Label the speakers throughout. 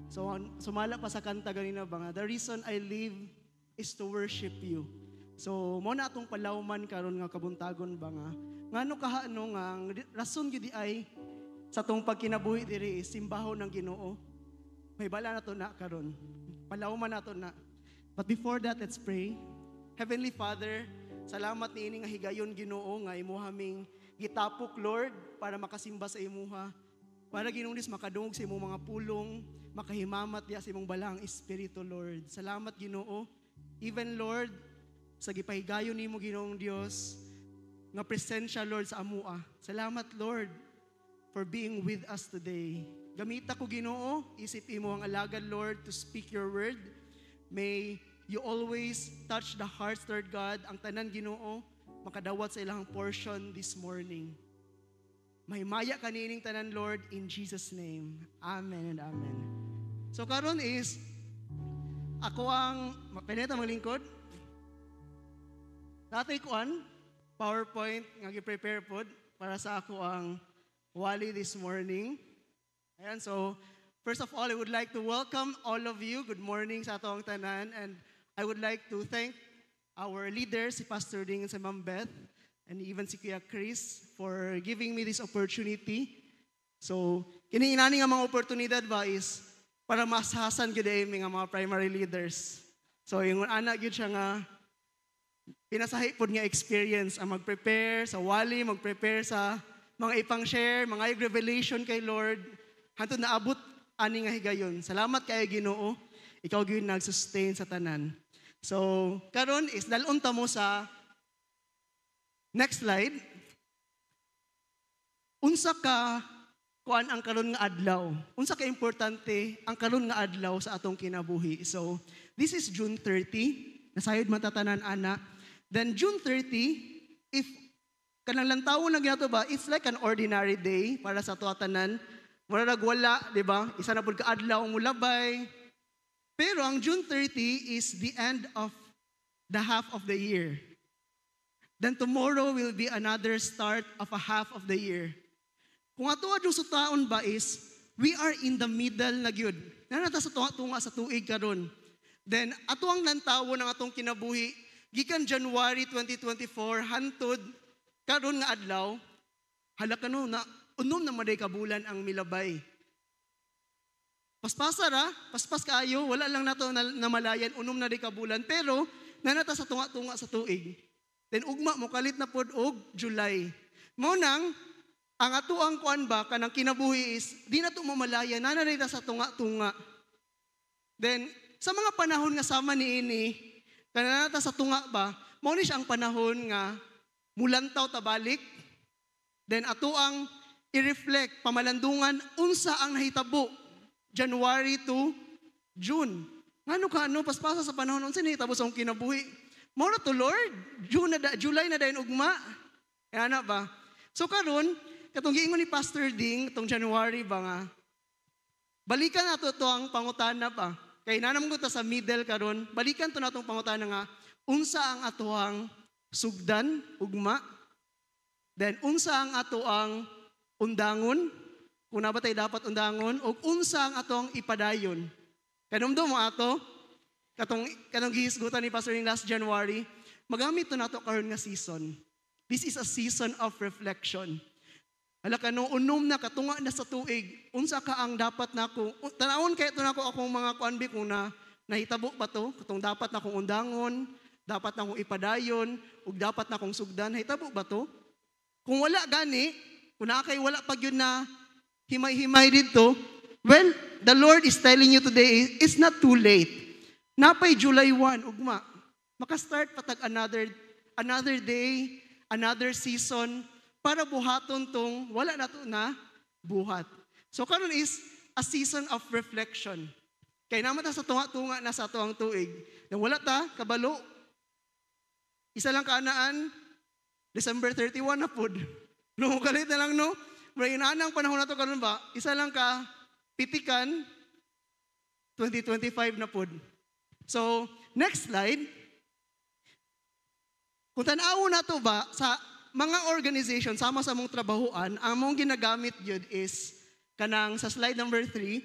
Speaker 1: So, sumala pa sa kanta ganina ba nga, the reason I live is to worship you. So, mo na atong palawman karon nga kabuntagon ba nga, ngano kahano nga, rason gyud ay sa tong pagkinabuhi diri is simbahon ng Ginoo. May bala na to na karon. Palawman na to na. But before that, let's pray. Heavenly Father, salamat niini nga higayon Ginoo nga imo haming gitapok Lord para makasimba sa imuha. Para ginunis makadungog sa imong mga pulong, makahimamat diya sa imong balang espiritu Lord. Salamat Ginoo. Even Lord, sa gipahigayon nimo Ginoong Dios nga presensya Lord sa amua. Salamat Lord for being with us today. Gamita ko Ginoo, isip imo ang alagad Lord to speak your word. May you always touch the hearts, Lord God, ang tanan Ginoo, makadawat sa ilang portion this morning. Mahimaya kanining tanan, Lord, in Jesus' name. Amen and amen. So karon is, ako ang, pinita maglingkod. Natay ko an, PowerPoint, nga gi-prepare po para sa ako ang wali this morning. Ayan, so, first of all, I would like to welcome all of you. Good morning sa atong tanan. And I would like to thank our leaders, si Pastor Ding and si Ma'am Beth, and even si Kuya Chris, for giving me this opportunity. So, kiniinani nga mga oportunidad ba is para masahasan gyud ay mga primary leaders. So, yung anak gyud siya nga pinasahi pod nga experience ang mag-prepare sa wali, mag-prepare sa mga ipang-share, mga revelation kay Lord, hantod naabot ani nga higayon. Salamat kay Ginoo, ikaw gyud nag-sustain sa tanan. So, karon is dalunta mo sa next slide. Unsa ka kuan ang karon nga adlaw? Unsa ka importante ang karon nga adlaw sa atong kinabuhi? So, this is June 30. Nasayod matatanan ana. Then June 30, if kanang lantawon na ginato ba, it's like an ordinary day para sa tuatanan. Wala nagwala, di ba? Isa na pud ka adlaw ang mulabay. Pero ang June 30 is the end of the half of the year. Then tomorrow will be another start of a half of the year. Kung ato adto sa taon ba is, we are in the middle na gyud. Nanata sa tunga sa tuig karon. Then ato ang lantawon ng atong kinabuhi gikan January 2024 hantod karon nga adlaw, hala kano na unom na maday ka bulan ang milabay. Paspasara, paspas kaayo, wala lang nato na malayan unom na day ka bulan, pero nanata sa tunga-tunga sa tuig. Then ugma mo kalit na pod og July. Mao nang ang atuang kuan ba kanang kinabuhi is di na to mamalayan nanay ta sa tunga-tunga. Then sa mga panahon nga sama niini kanana ta sa tunga ba, mao ni siya ang panahon nga mulantaw ta balik. Then ato ang i-reflect pamalandungan unsa ang nahitabo January to June. Ngano ka paspasa sa panahon unsa nahitabo sa akong kinabuhi? Mao na to Lord, July na dayon ugma. Kaya na ba? So karon katong giingon ni Pastor Ding tong January ba nga balikan nato to ang pangutana pa. Kay nanam ko ta sa middle karon, balikan to natong pangutana nga unsa ang atoang sugdan ugma? Then unsa ang atoang undangon? Kung nabatay dapat undangon o unsa ang atong ipadayon? Kanumdum mo ato katong gihisgutan ni Pastor Ding last January, magamit to nato karon nga season. This is a season of reflection. Hala kano unom na katunga na sa tuig, unsa ka ang dapat nako tanawon kay to nako akong mga kuanbi kung nahitabo ba to katong dapat na akong undangon, dapat na akong ipadayon ug dapat na akong sugdan, nahitabo ba to? Kung wala gani, kung kay wala pag yun na himay-himay dito, well, the Lord is telling you today it's not too late. Napay July 1 ugma, maka-start patag another day, another season para buhaton tong wala na to na buhat. So karon is a season of reflection. Kay naman ta sa tunga-tunga na sa tuang tuig. Nang wala ta kabalo. Isa lang kaanaan December 31 na pod. No kalit na lang no. May inaanang panahon na to karon ba? Isa lang ka pitikan 2025 na pod. So next slide. Kung tanaw na to ba sa mga organization, sama sa mong trabahuan, ang mong ginagamit yun is, kanang sa slide number 3,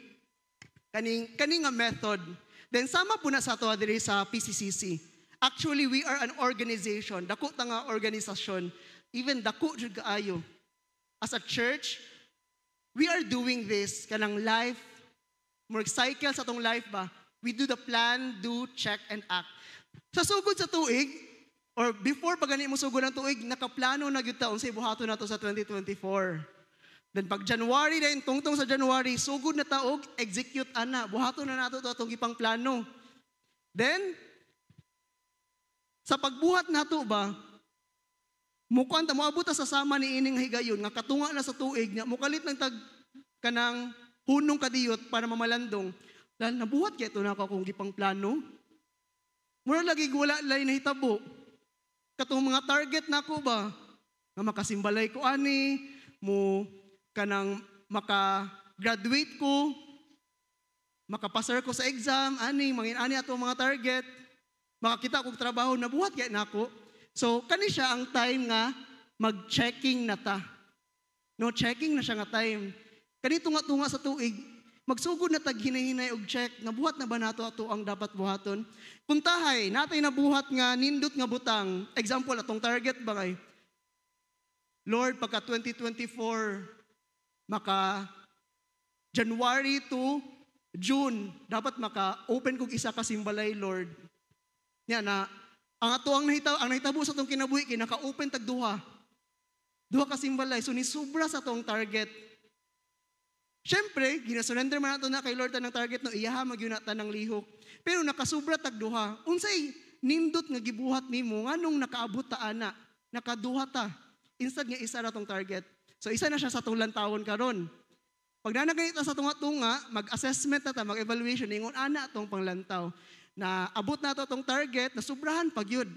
Speaker 1: Kani nga method. Then sama po na sa ato diri sa PCCC. Actually, we are an organization. Dako ta nga organisasyon. Even dako jud kaayo. As a church, we are doing this kanang life, more cycle sa atong life ba? We do the plan, do, check, and act. Sa sugod sa tuig, or before pag gani mo sugod ng tuig, nakaplano na gyud ta unsay buhaton nato sa 2024. Then pag January din, tungtong sa January, sugod na taog, execute ana. Buhaton na nato atong gipang plano. Then, sa pagbuhat nato ba, mukuan ta moabot sa sama ni ining higayon nga katunga na sa tuig nga mukalit ng tag kanang hunong kadiyot para mamalandong. Dahil nabuhat kay ito na ako kung gipang plano. Mura lagi wala lay nahitabo. Katong mga target na ko ba, nga makasimbalay ko ani, mo kanang maka-graduate ko, makapasar ko sa exam, ani, mangin-ani ato mga target, makakita kong trabaho, nabuhat kaya na ako. So, kani siya ang time nga mag-checking na ta. No, checking na siya nga time. Kani tunga-tunga sa tuig, magsugod na tag hinahinay og check, nabuhat na ba nato ato ang dapat buhaton? Puntahay, natay nabuhat nga nindot nga butang. Example, atong target ba kay? Lord, pagka 2024, maka January to June, dapat maka-open kog isa ka simbalay, Lord. Yan na, ang nahitabo sa atong kinabuhi, naka-open tag duha. Duha ka simbalay. So, nisubra sa atong target. Siyempre, ginasurrender man nato na kay Lord ng target no iyaha magyunata ng lihok. Pero nakasubra tag duha. Unsay nindot nga gibuhat nimo nganong nakaabot ta ana, nakaduha ta. Instead nga isa ra tong target. So isa na siya sa atong lantawon karon. Pag nanagay ta sa tunga-tunga, mag-assessment na ta, mag-evaluation ingon ana atong panglantaw. Na abot na to atong target, nasubrahan pag yun.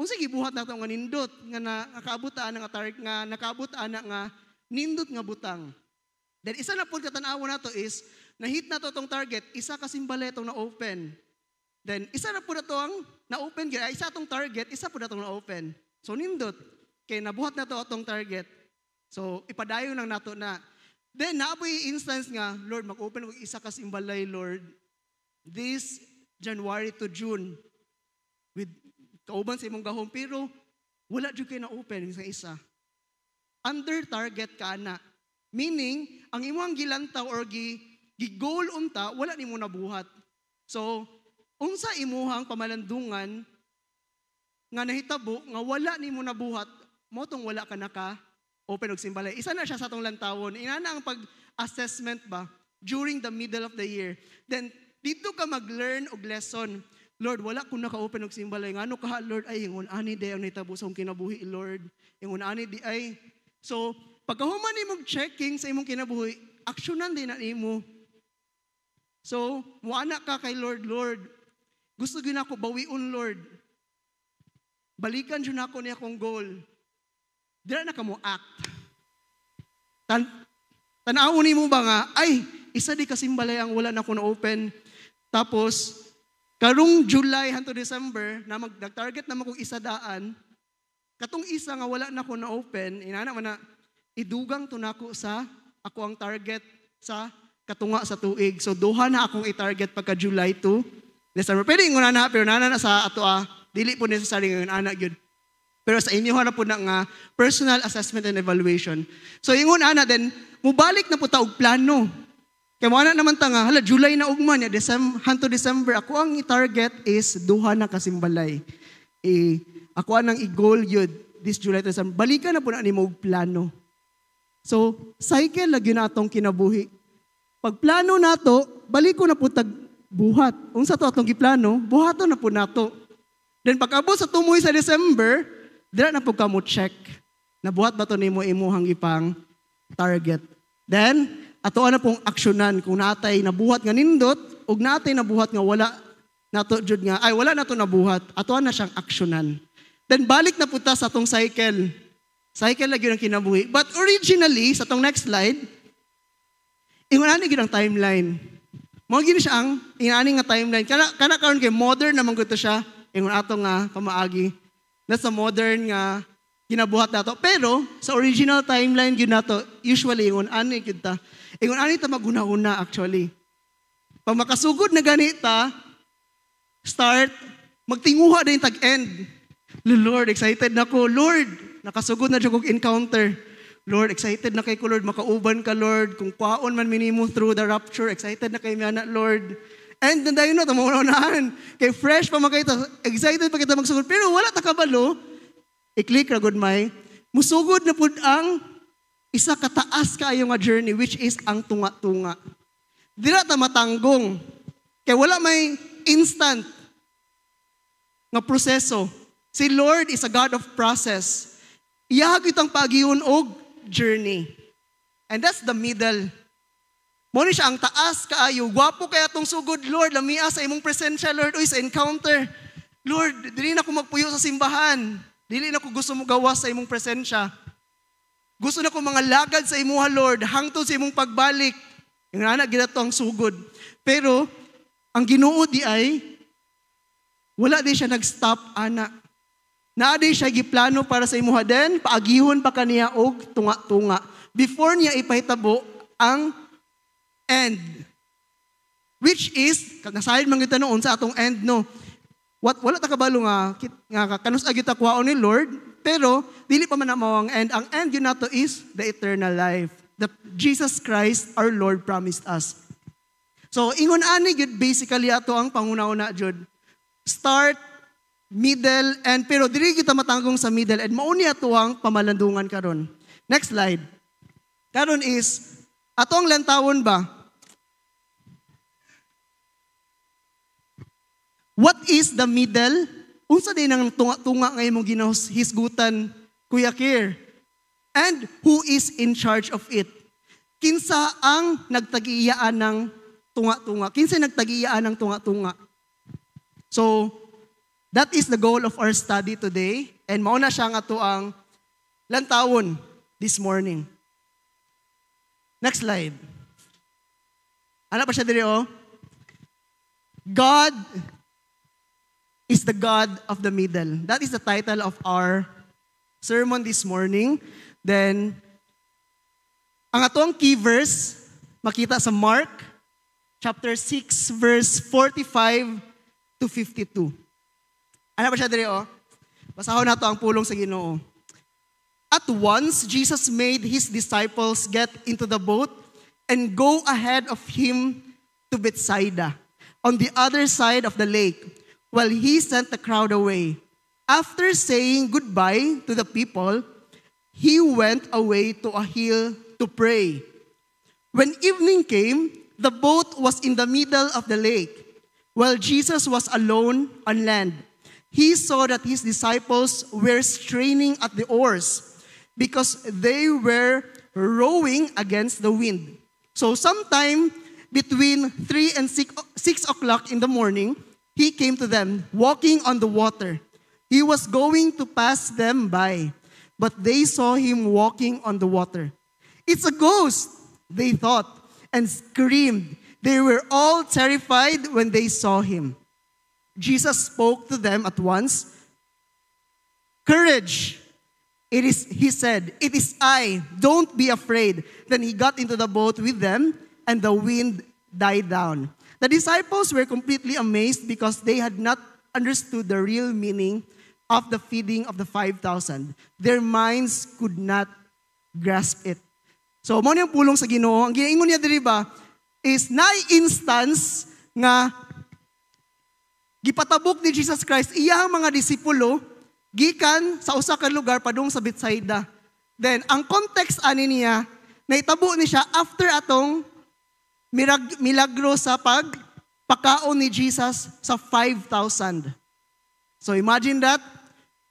Speaker 1: Unsay gibuhat nato nga nindot nga nakaabot ta ana nga target nga nakaabot ana nga nindot nga butang. Then isa na po katanawan na to is, na-hit na to itong target, isa kasimbalay itong na-open. Then isa na po na to ang na-open, isa itong target, isa po na itong na-open. So nindot, kaya nabuhat na to itong target. So ipadayo lang nato na. Then naapoy instance nga, Lord, mag-open ko isa kasimbalay, Lord, this January to June, with kauban sa imong gahom, pero wala dyan kayo na-open sa isa. Under target ka na. Meaning, ang imong gilantaw or gi-goal unta, wala nimo nabuhat. So, unsa imuhang pamalandungan nga nahitabo nga wala nimo nabuhat, mo tong wala ka naka open og simbalay. Isa na siya sa atong lantawon. Inana ang pag-assessment ba during the middle of the year. Then dito ka mag-learn og lesson. Lord, wala ko naka-open og simbalay. Ngano ka, Lord, ay ingon ani di ang nahitabo sa akong kinabuhi, Lord. Ingon ani di ay. So, pagkahuman nimong checking sa imong kinabuhi, aksyonan din na imo. So, muana ka kay Lord, Lord, gusto gyud ako bawiun, Lord. Balikan jud nako ni akong goal. Dira na ka mo act. Tan-awon nimo ba nga, ay, isa di kasimbalay ang wala na ko na open. Tapos, karong July hanto December, na nag-target naman kong isa daan, katong isa nga wala na ko na open, inana man na, idugang to nako sa ako ang target sa katunga sa tuig. So duha na akong i-target pagka July to December. Pwede ingon na pero nana na sa ato dili po necessary ngayon ana gyud. Pero sa inyo na po na nga personal assessment and evaluation. So ingon ana then mubalik na po ta og plano. Kay mo ana naman ta nga hala July na ugma niya hanto December ako ang i-target is duha na kasimbalay. Ako anang i-goal yun this July to December. Balikan na po na nimo og plano. So, cycle lagi na atong kinabuhi. Pag plano nato, balik ko na po tagbuhat. Kung sa to atong giplano, buhato na po nato. Then pag abot sa tumoy sa December, dira na po ka mo check. Nabuhat ba to nimo imuhang ipang target. Then, ato na pong aksyonan kung natay nabuhat nga nindot, ug natay nabuhat nga wala nato jud nga, ay wala nato nabuhat, ato na siyang aksyonan. Then balik na po ta sa atong cycle. Cycle lagi ng kinabuhi. But originally, sa tong next slide, ingunani gyud ang timeline. Mao gyud siya ang inani nga timeline. Kana karon kay modern naman gud to siya. Ingon ato nga pamaagi. Nasa modern nga kinabuhat nato. Pero sa original timeline gyud nato, usually ingon ani gyud ta. Ingon ani ta maghuna-huna actually. Pag makasugod na ganita, start, magtinguha na yung tag-end. Lord, excited na ko. Lord, nakasugod na dyan kong encounter. Lord, excited na kay ko, Lord. Makauban ka, Lord. Kung kwaon man minimo through the rapture, excited na kay Miana, Lord. And nandayon na, tumunahan. Kay fresh pa makita, excited pa kita magsugod. Pero wala takabalo, i-click ra good may. Musugod na pud ang isa kataas kaayo nga journey, which is ang tunga-tunga. Dira ta matanggong. Kaya wala may instant nga proseso. Si Lord is a God of process. Iyahag itang pag-iyon og journey. And that's the middle. Muna siya ang taas kaayo. Gwapo kaya itong sugod, Lord. Lamia sa imong presensya, Lord. Uy, sa encounter. Lord, dili na ko magpuyo sa simbahan. Dili na ko gusto mo gawas sa imong presensya. Gusto na ko mga lagad sa imuha, Lord. Hangtod sa imong pagbalik. Yung anak, gina to ang sugod. Pero, ang Ginoo di ay, wala din siya nag-stop, anak. Naa din siya giplano para sa imuha din, paagihon pa kaniya og tunga-tunga. Before niya ipahitabo ang end. Which is, nasahin man kita noon sa atong end, no? Wala ta kabalo nga kanus agi ta kwaon ni Lord, pero dili pa man na mao ang end. Ang end yun nato is the eternal life that Jesus Christ our Lord promised us. So ingon ani gyud basically ato ang panguna-una jud. Start, middle, and pero dili kita matanggong sa middle, and mauni ato ang pamalandungan karon. Next slide. Karon is atong lantawon ba? What is the middle? Unsa din ang tunga-tunga nga imong ginahisgutan, Kuya Kir? And who is in charge of it? Kinsa ang nagtag-iyaan ng tunga-tunga? Kinsa nagtag-iyaan ng tunga-tunga? So, that is the goal of our study today. And mauna siya nga to ang lantawon this morning. Next slide. Ano pa siya diri, oh? God is the God of the middle. That is the title of our sermon this morning. Then, ang atong key verse, makita sa Mark, chapter 6, verse 45 to 52. Ano ba siya diri, oh? Basahon na to ang pulong sa Ginoo. At once, Jesus made his disciples get into the boat and go ahead of him to Bethsaida, on the other side of the lake, while he sent the crowd away. After saying goodbye to the people, he went away to a hill to pray. When evening came, the boat was in the middle of the lake, while Jesus was alone on land. He saw that his disciples were straining at the oars because they were rowing against the wind. So sometime between 3 and 6 o'clock in the morning, he came to them, walking on the water. He was going to pass them by, but they saw him walking on the water. It's a ghost, they thought, and screamed. They were all terrified when they saw him. Jesus spoke to them at once. Courage, he said, it is I, don't be afraid. Then he got into the boat with them, and the wind died down. The disciples were completely amazed because they had not understood the real meaning of the feeding of the 5,000. Their minds could not grasp it. So, mo yung pulong sa Ginoo. Ang ginaingon niya diri ba is na-instance nga gipatabok ni Jesus Christ iyang mga disipulo gikan sa usa ka lugar padung sa Bethsaida. Then, ang context ani niya, naitabo ni siya after atong milagro sa pagpakaon ni Jesus sa 5,000. So imagine that,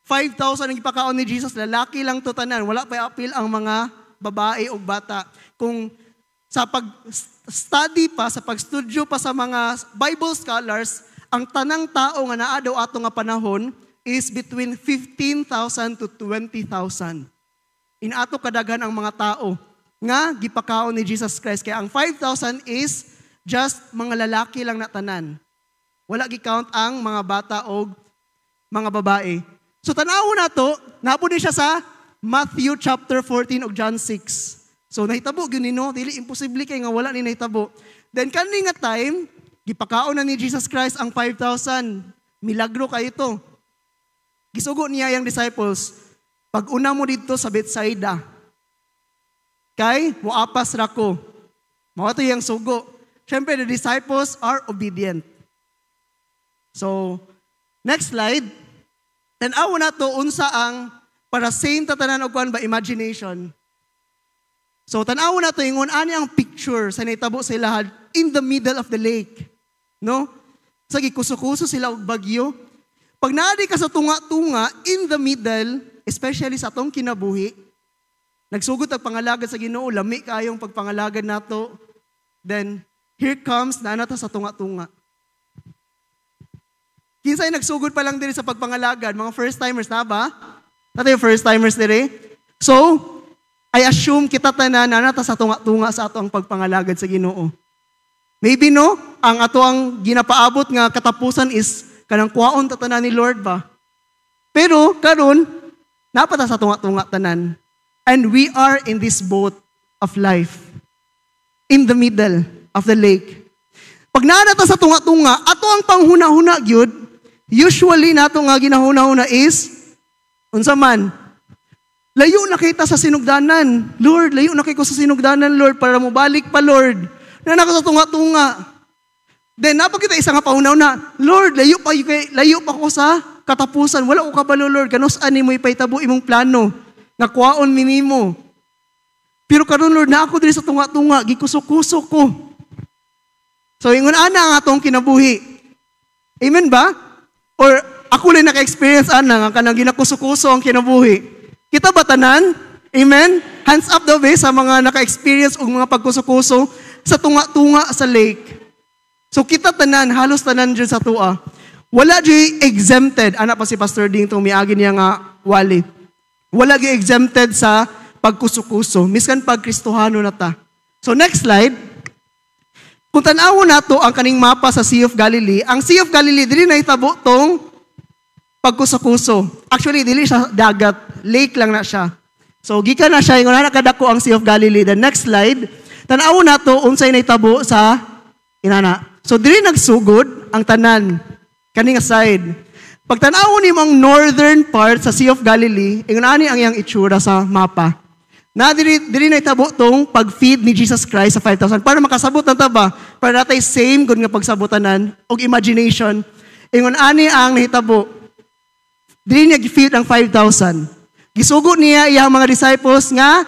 Speaker 1: 5,000 ang ipakaon ni Jesus, lalaki lang to tanan, wala pa apil ang mga babae o bata. Kung sa pag-study pa, sa pag-studio pa sa mga Bible scholars, ang tanang tao nga naa daw ato nga panahon is between 15,000 to 20,000. Inato kadaghan ang mga tao nga gipakaon ni Jesus Christ. Kaya ang 5,000 is just mga lalaki lang na tanan. Wala gi-count ang mga bata o mga babae. So tanaw na to, napo ni siya sa Matthew chapter 14 o John 6. So nahitabo gyud nino, dili imposible kay nga wala ni nahitabo. Then kani nga time, Gipakaon na ni Jesus Christ ang 5,000. Milagro kayo ito. Gisugo niya yung disciples. Pag una mo dito sa Bethsaida, kay muapas rako. Mao to yung sugo. Siyempre, the disciples are obedient. So, next slide. Tanaw na to unsa ang para same tatanan og kuan ba imagination. So, tanaw na to ingon ani ang picture sa nitabo sa ilahan in the middle of the lake. No? Sa gikuso-kuso sila og bagyo. Pag naadi ka sa tunga-tunga in the middle, especially sa atong kinabuhi, nagsugod ang pangalagad sa Ginoo, lami kayong pagpangalagad nato. Then, here comes na nata sa tunga-tunga. Kinsay nagsugod pa lang diri sa pagpangalagad, mga first-timers na ba? Nato yung first-timers diri. So, I assume kita tanan na nata sa tunga-tunga sa ato ang pagpangalagad sa Ginoo. Maybe no, ang ato ang ginapaabot nga katapusan is kanang kuwaon tatanan ni Lord ba? Pero, karon napata sa tunga-tunga tanan. And we are in this boat of life. In the middle of the lake. Pag naanata sa tunga-tunga, ato ang panghuna-huna gyud, usually nato nga ginahuna-huna is, unsa man, layo na kita sa sinugdanan. Lord, layo na ko sa sinugdanan, Lord, para mo balik pa, Lord. Nanako sa tunga-tunga. Then, napag kita isa nga pahunaw na, Lord, layo pa ko sa katapusan. Wala ko kabalo, Lord. Ganus-an mo ipahitabo imong plano. Nakwaon minimo. Pero karon Lord, na ako diri sa tunga-tunga, gikusok-kusok ko. So, ingon ana ang atong kinabuhi. Amen ba? Or ako lang naka-experience ana nga kanang ginakusok-kuso ang kinabuhi. Kita ba tanan? Amen? Hands up daw be sa mga naka-experience og mga pagkusok-kuso sa tunga-tunga sa lake. So, kita tanan, halos tanan dyan sa tua. Wala dyan exempted. Ana pa si Pastor Ding itong miagi niya nga wali. Wala dyan exempted sa pagkusukuso. Miskan pag Kristohano na ta. So next slide. Kung tanawon na to ang kaning mapa sa Sea of Galilee, ang Sea of Galilee, dili na itabo tong pagkusukuso. Actually, dili siya dagat. Lake lang na siya. So gikan na siya, yung nakadako ang Sea of Galilee. The next slide. Tanawon na to, unsay na itabo sa inana. So dili nagsugod ang tanan. Kaning side. Pag tanawon ni mong northern part sa Sea of Galilee, ingon ani ang iyang itsura sa mapa. Na diri na itabo tong pag-feed ni Jesus Christ sa 5,000 para makasabot na taba, para natay same good nga pagsabutanan og imagination. Ingon ani ang nahitabo. Diri niya gi-feed ang 5,000. Gisugo niya iyang mga disciples nga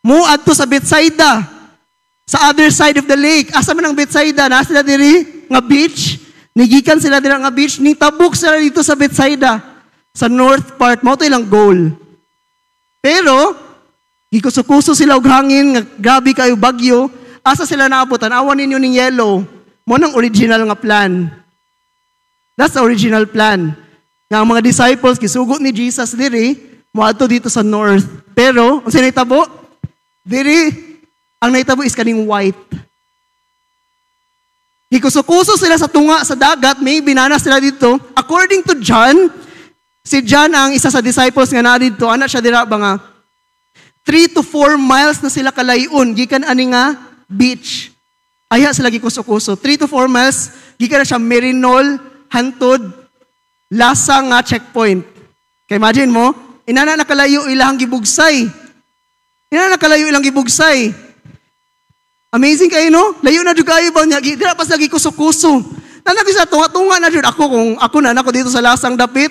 Speaker 1: muadto sa Bethsaida, sa other side of the lake. Asa man ang Bethsaida? Nasa sila diri nga beach. Nigikan sila dira nga beach, nitabok sila dito sa Bethsaida, sa north part, mao to ilang goal. Pero, gikuso-kuso sila og hangin, nga grabe kayo bagyo, asa sila naabot, tanawan ninyo ning yellow, mo nang original nga plan. That's the original plan. Nga ang mga disciples, gisugo ni Jesus diri, moadto dito sa north. Pero, ang sinitabo, diri, ang naitabo is kaning white. Ikusukuso sila sa tunga, sa dagat, may binana sila dito. According to John, si John ang isa sa disciples nga na dito, anak siya dira ba nga, 3 to 4 miles na sila kalayon, gikan ani nga beach. Aya sila gikusukuso. 3 to 4 miles, gikan na siya Merinol, hantod, lasa nga checkpoint. Kaya imagine mo, inana nakalayo ilang gibugsay. Inana nakalayo ilang gibugsay. Amazing kayo, no? Layo na dyan kayo ba niya? Dira pas lagi kuso-kuso. Nanagin sa tunga-tunga na dyan. Kung ako na dito sa lasang dapit,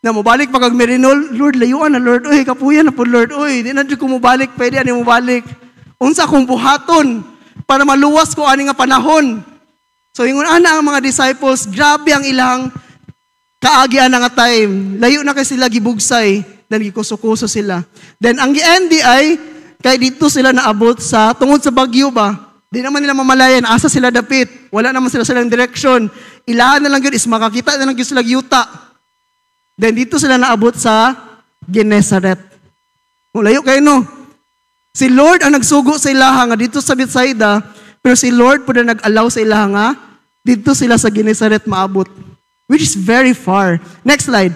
Speaker 1: na mubalik pag Merinol, Lord, layuan na, Lord. Uy, kapuyan na po, Lord. Uy, di na dyan ko mubalik. Pwede ani mubalik. Unsa kong buhaton para maluwas ko ani nga panahon. So, yung ana ang mga disciples, grabe ang ilang kaagian nga time. Layo na kay sila gibugsay. Then, gikuso-kuso sila. Then, ang gi-endi ay, kaya dito sila naabot sa, tungod sa bagyo ba, di naman nila mamalayan, asa sila dapit, wala naman sila silang direksyon, ilahan na lang yun is makakita na lang yun sila yuta. Then dito sila naabot sa Gennesaret. Layo kayo no. Si Lord ang nagsugo sa ilaha nga dito sa Bethsaida, pero si Lord po na nag-allow sa ilaha nga, dito sila sa Gennesaret maabot. Which is very far. Next slide.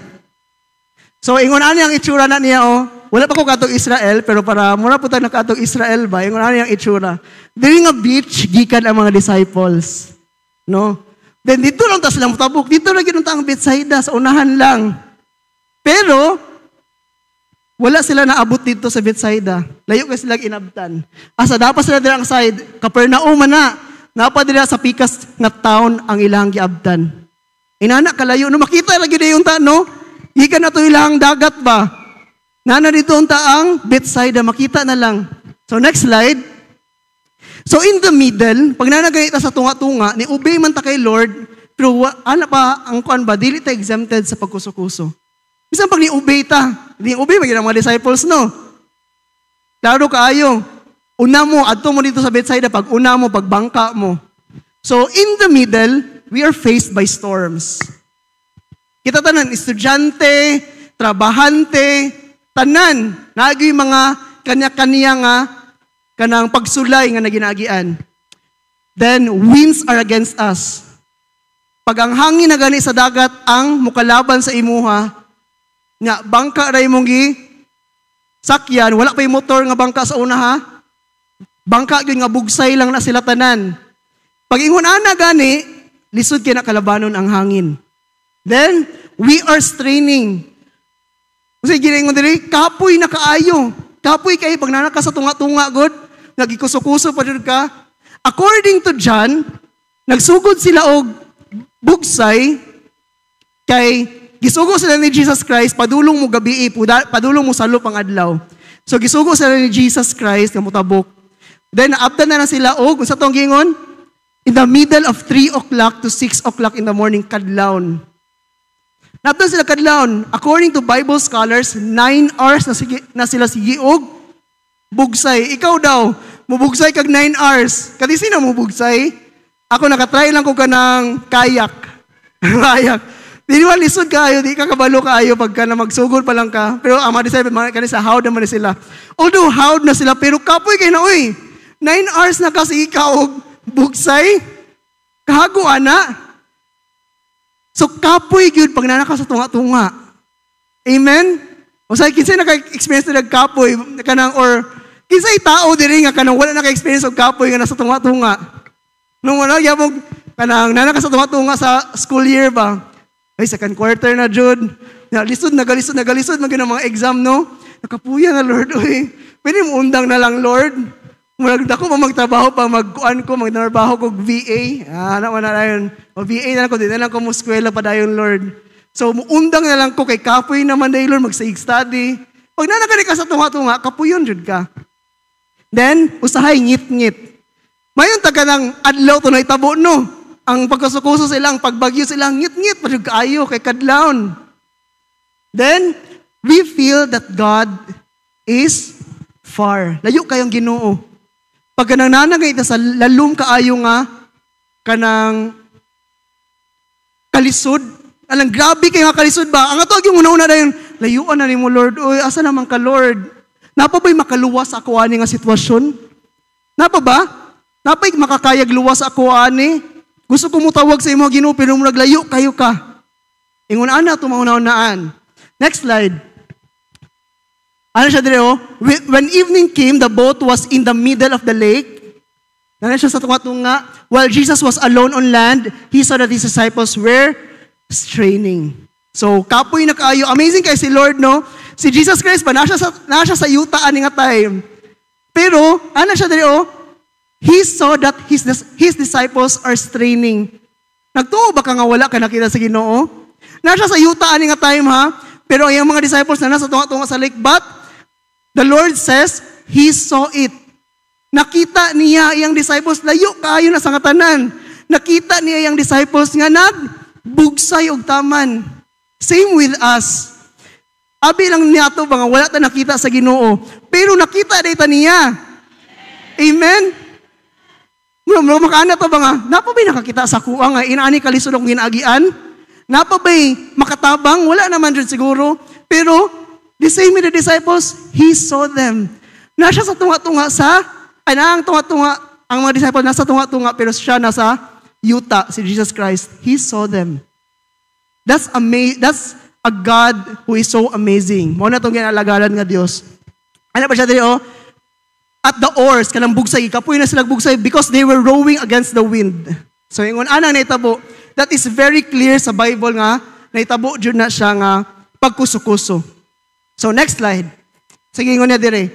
Speaker 1: So, ingon ani ang itsura na niya, oh. Wala pa ko katong Israel, pero para muna po tayo na katong Israel ba, ingon ani ang itsura. Diri nga beach, gikan ang mga disciples. No? Then dito lang ta sila mutabok. Dito lang ginunta ang Bethsaida, sa unahan lang. Pero, wala sila naabot dito sa Bethsaida. Layo kasi sila inabtan. Asa dapat sila dira ang side, Capernaum na. Napa dira sa pikas na town ang ilang giabtan. Inana kalayo no makita lagi na yung ta no. Ikan na to ilang dagat ba. Nana dito unta ang Bethsaida makita na lang. So next slide. So in the middle, pag nanagayta sa tunga-tunga, ni obey man ta kay Lord, pero ana pa ang kuan ba dili ta exempted sa pagkuso-kuso. Bisan pag ni-obey ta, ni-obey maging ang mga disciples, no? Klaro kaayo. Una mo, adto mo dito sa Bethsaida, pag una mo, pag bangka mo. So, in the middle, we are faced by storms. Kita tanan, estudyante, trabahante, tanan, nagi mga kanya-kanya nga, kanang pagsulay nga naginagian. Then, winds are against us. Pag ang hangin na gani sa dagat, ang mukalaban sa imuha, nga bangka ray mong sakyan, wala pa yung motor nga bangka sa una ha. Bangka gyud nga bugsay lang na sila tanan. Pag ingon ana gani, lisod kay na kalabanon ang hangin. Then we are straining. Kasi giningon diri, kapoy na kaayo. Kapoy kay pag nanaka sa tunga-tunga god, nagikuso-kuso pa jud ka. According to John, nagsugod sila og bugsay kay gisugo sila ni Jesus Christ, padulong mo gabi, padulong mo salo pang adlaw. So gisugo sila ni Jesus Christ, nga mutabok. Then naabtan na sila, og sa tong gingon, in the middle of 3 o'clock to 6 o'clock in the morning, kadlawon. Naabtan sila kadlawon. According to Bible scholars, 9 hours na sila sige og bugsay. Ikaw daw, mubugsay kag 9 hours. Kadi sino mubugsay? Ako nakatry lang ko ka ng kayak. Kayak. Di naman lisod kayo, di ka kabalo kayo pagka na magsugod pa lang ka. Pero ang mga disciple, kanisa, hawd naman sila. Although hawd na sila, pero kapoy kayo na, uy, 9 hours na kasi ikaw, bugsay, kahago, ana. So, kapoy yun, pag nanaka sa tunga-tunga. Amen? O sa kinsay naka-experience na nagkapoy, kanang, or, kinsay tao diri nga, kanang wala naka-experience ng kapoy nga nasa tunga-tunga. Nung wala, yabong, kanang nanaka sa tunga-tunga sa school year ba? Ay, second quarter na, Jude. Nagalisod, maging ang mga exam, no? Nakapuya na, Lord. Uy, pwede mo undang na lang, Lord. Ako pa magtrabaho pa, magtrabaho ko VA. Naman na yun. O VA na lang ko, di na lang ko muskwela pa dayon, Lord. So, muundang na lang ko kay kapoy naman dayon, Lord, mag-saig study. Pag nanagani ka sa tunga-tunga, kapuyon, Jude ka. Then, usahay, ngit-ngit. Mayon taga ng adlaw to na itabo, no? Ang pagkasukuso silang, pagbagyo silang, ngit-ngit, padug kaayo, kay kadlawon. Then, we feel that God is far. Layo kayong Ginoo. Pag nananagay ita sa lalum kaayo nga, kanang kalisod, alang grabe kayo nga kalisod ba? Ang atog yung una-una na yun, layuan na ni mo, Lord. Uy, asa naman ka, Lord? Napa ba'y makaluwas ako ani nga sitwasyon? Napa ba? Napa'y makakayag luwas ako ani? Gusto ko mo tawag sa imo Ginoo pero mo naglayo kayo ka. Ingon ana tumauna-unaan. Next slide. Ano siya dire oh? When evening came, the boat was in the middle of the lake. Nana siya sa tunga-tunga. While Jesus was alone on land, he saw that his disciples were straining. So, kapoy na kaayo. Amazing kay si Lord, no? Si Jesus Christ ba, nasa sa yuta ani nga time. Pero, ano siya dire oh? He saw that his disciples are straining. Nagtuo ba ka nga wala ka nakita sa Ginoo? Nasa sa yuta ani nga time ha, pero yung mga disciples na nasa tunga-tunga sa lake, but the Lord says, He saw it. Nakita niya yung disciples, layo kayo na sa ngatanan. Nakita niya yung disciples nga nagbugsay og taman. Same with us. Abi lang niya to ba nga wala ta nakita sa Ginoo, pero nakita data niya. Amen? Makaana to ba nga, napabay nakakita sa kuha nga, inaani kalisod akong ginaagian? Napabay makatabang? Wala naman dyan siguro. Pero, the same with the disciples, He saw them. Nasa sa tunga-tunga ang mga disciples nasa tunga-tunga, pero siya nasa yuta, si Jesus Christ. He saw them. That's a God who is so amazing. Muna itong ginalagalan nga Diyos. Ano pa siya dito, oh? At the oars, kanang bugsay, kapoy na sila bugsay because they were rowing against the wind. So ingon anang naitabo, that is very clear sa Bible nga naitabo jud na siya nga pagkuso-kuso. So next slide. Sige ingon niya dire.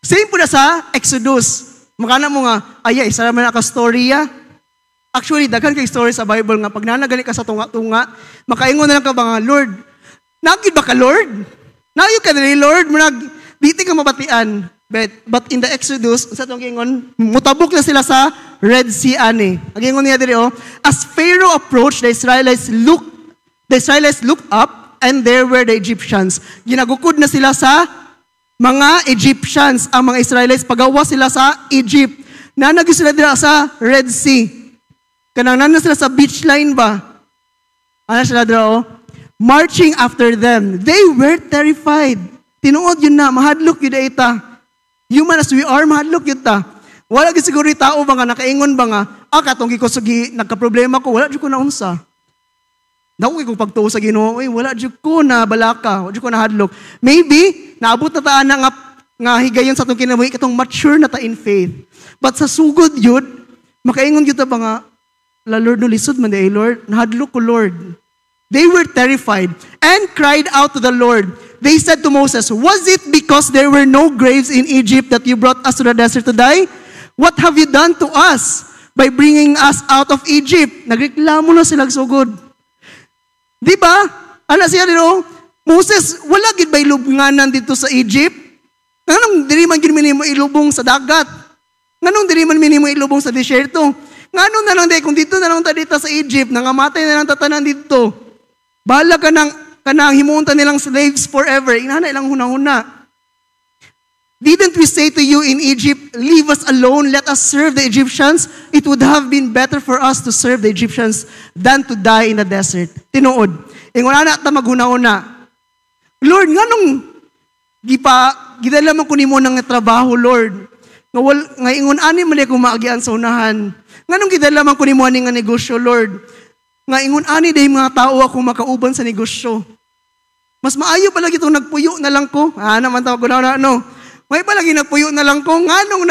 Speaker 1: Same po na sa Exodus. Makana mo nga, isa naman storya. Actually, daghan kay story sa Bible nga, pag nanagani ka sa tunga-tunga, makaingon na lang ka ba nga, Lord, nagid ba ka, Lord? Nayo ka na Lord, di ka mabatian. But in the Exodus, sa itong ingon, mutabok na sila sa Red Sea ani. Ang ingon niya diri, as Pharaoh approached, the Israelites looked up, and there were the Egyptians. Ginagukod na sila sa mga Egyptians, ang mga Israelites, pagawa sila sa Egypt. Nanagi sila dira sa Red Sea. Kanang nanan sila sa beach line ba? Ano sila dira, marching after them. They were terrified. Tinuod yun na, mahadlok yun na ita. Human as we are, mahadlok yun ta. Wala gid siguro tao ba nga, nakaingon ba nga, katong gikosugi, nagka-problema ko, wala dyan ko na unsa. Naku, kung pagtuo sa Ginoo, wala dyan ko na balaka, wala dyan ko na hadlok. Maybe, naabot na taan na nga higayon sa itong kinabuhi, katong mature na ta in faith. But sa sugod yun, makaingon yun ta ba nga, Lord, no lisod man Lord, nahadlok ko, Lord. They were terrified and cried out to the Lord. They said to Moses, was it because there were no graves in Egypt that you brought us to the desert to die? What have you done to us by bringing us out of Egypt? Nagreklamo na sila sugod. Di ba? Ano siya dito? Moses, wala gid ba ilubnganan dito sa Egypt? Nganong diri man gid minimo ilubong sa dagat? Nganong diri man minimo ilubong sa disyerto? Nganong na lang kung dito na lang ta dito sa Egypt, nangamatay na lang tatanan dito. Bahala ka nang himunta nilang slaves forever. Inana ilang hunahuna. Didn't we say to you in Egypt, leave us alone, let us serve the Egyptians? It would have been better for us to serve the Egyptians than to die in the desert. Tinuod. Ingon na ta maghuna-una. Lord, nganong gidala man ko nimo ng trabaho, Lord. Nga ingon ani man ko maagian sa unahan. Nganong gidala man ko nimo ani nga negosyo, Lord. Nga ingon ani day mga tao ako makauban sa negosyo. Mas maayo pala itong nagpuyo na lang ko. Naman tawag ko na ano. May palagi nagpuyo na lang ko. Nganong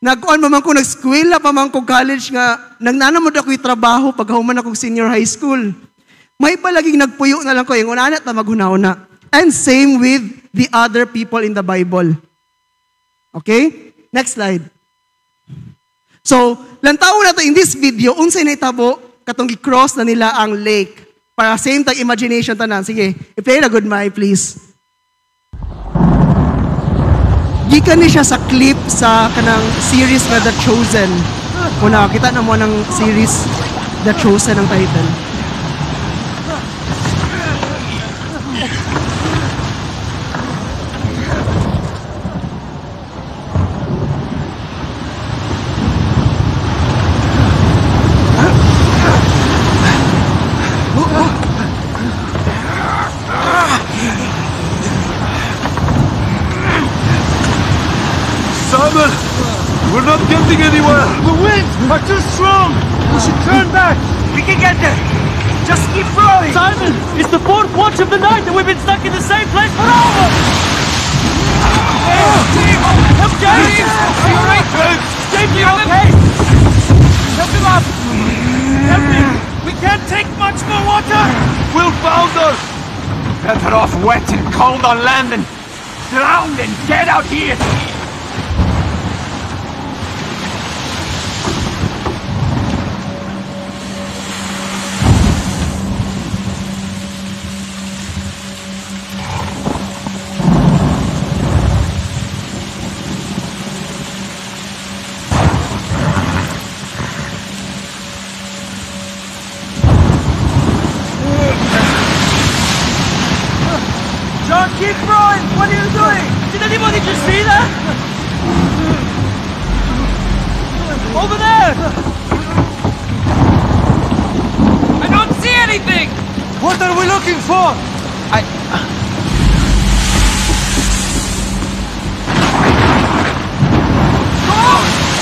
Speaker 1: nag-on pa man ko, nag-skwela pa man ko college nga, nagnanamod ako yung trabaho pag human ako senior high school. May palagi nagpuyo na lang ko. Yung una na maghuna-una. And same with the other people in the Bible. Okay? Next slide. So, lantaw na to in this video, unsay na itabo, katong i-cross na nila ang lake. Para same tag imagination tanan. Sige, i-play na good my please. Gikan ni siya sa clip sa kanang series na The Chosen. Kung nakakita na mo ng series The Chosen ang title.
Speaker 2: We're not getting anywhere!
Speaker 3: The winds are too strong! We should turn back!
Speaker 4: We can get there! Just keep rowing!
Speaker 3: Simon, it's the fourth watch of the night and we've been stuck in the same place for hours! Help James!
Speaker 4: Are you alright?
Speaker 3: James, you okay?
Speaker 4: Help him up!
Speaker 3: Help me! We can't take much more water!
Speaker 2: We'll founder!
Speaker 4: Better off wet and cold on land than drowned and dead out here!
Speaker 3: John, keep rowing! What are you doing? Did anybody just see that? Over there!
Speaker 4: I don't see anything!
Speaker 3: What are we looking for?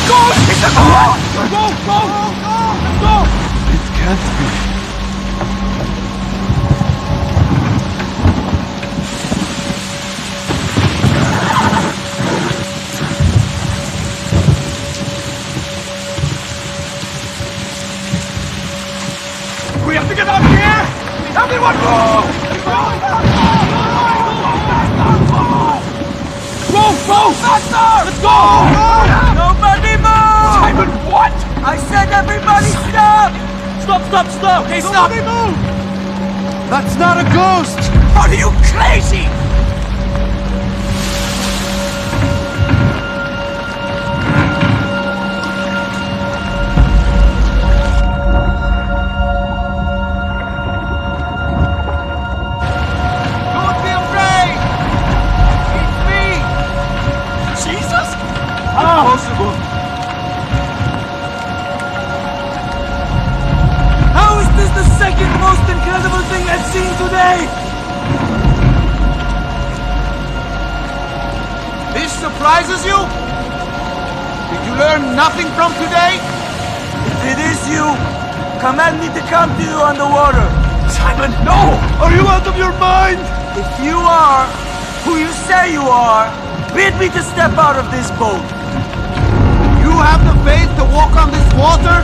Speaker 4: Go! It's a boat!
Speaker 3: Go! Let's go!
Speaker 2: It can't be.
Speaker 4: We have to get out of here! Everyone move! Go! Faster! Let's go!
Speaker 3: Nobody move!
Speaker 4: Simon, what?
Speaker 3: I said everybody stop! Stop!
Speaker 4: Okay, stop!
Speaker 2: move! That's not a ghost!
Speaker 4: Are you crazy?
Speaker 2: Don't be afraid! It's me!
Speaker 4: Jesus?
Speaker 2: Impossible!
Speaker 3: How is this the second most incredible thing I've seen today?
Speaker 2: This surprises you? Did you learn nothing from today?
Speaker 3: If it is you, command me to come to you on the water.
Speaker 4: Simon, no!
Speaker 2: Are you out of your mind?
Speaker 3: If you are who you say you are, bid me to step out of this boat.
Speaker 2: You have the faith to walk on this water?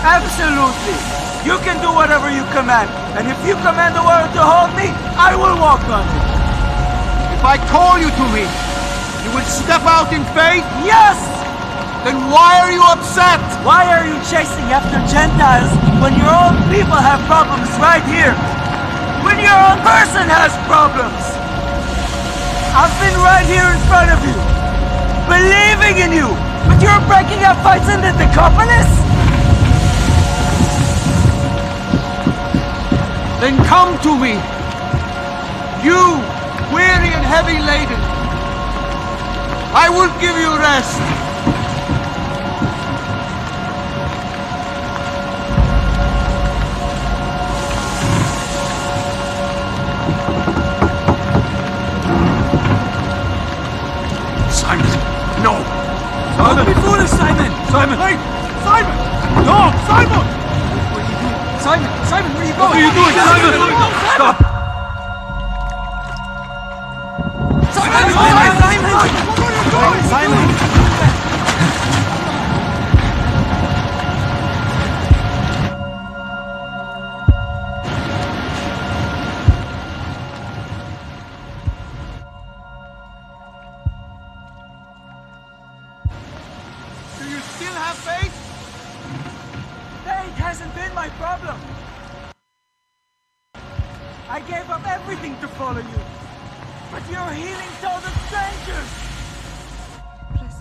Speaker 3: Absolutely. You can do whatever you command. And if you command the water to hold me, I will walk on it.
Speaker 2: If I call you to me, you will step out in faith?
Speaker 3: Yes!
Speaker 2: Then why are you upset?
Speaker 3: Why are you chasing after Gentiles when your own people have problems right here? When your own person has problems? I've been right here in front of you, believing in you, but you're breaking up fights in the Decapolis?
Speaker 2: Then come to me. You, weary and heavy laden. I will give you rest.
Speaker 4: Simon, no!
Speaker 2: Simon!
Speaker 3: Don't be foolish, Simon!
Speaker 2: Simon! Wait! Simon! No! Simon!
Speaker 3: Simon, where are you
Speaker 2: What are you doing, Simon? Stop! Do you still have faith?
Speaker 3: Faith hasn't been my problem. I gave up everything to follow you. But you're healing total strangers.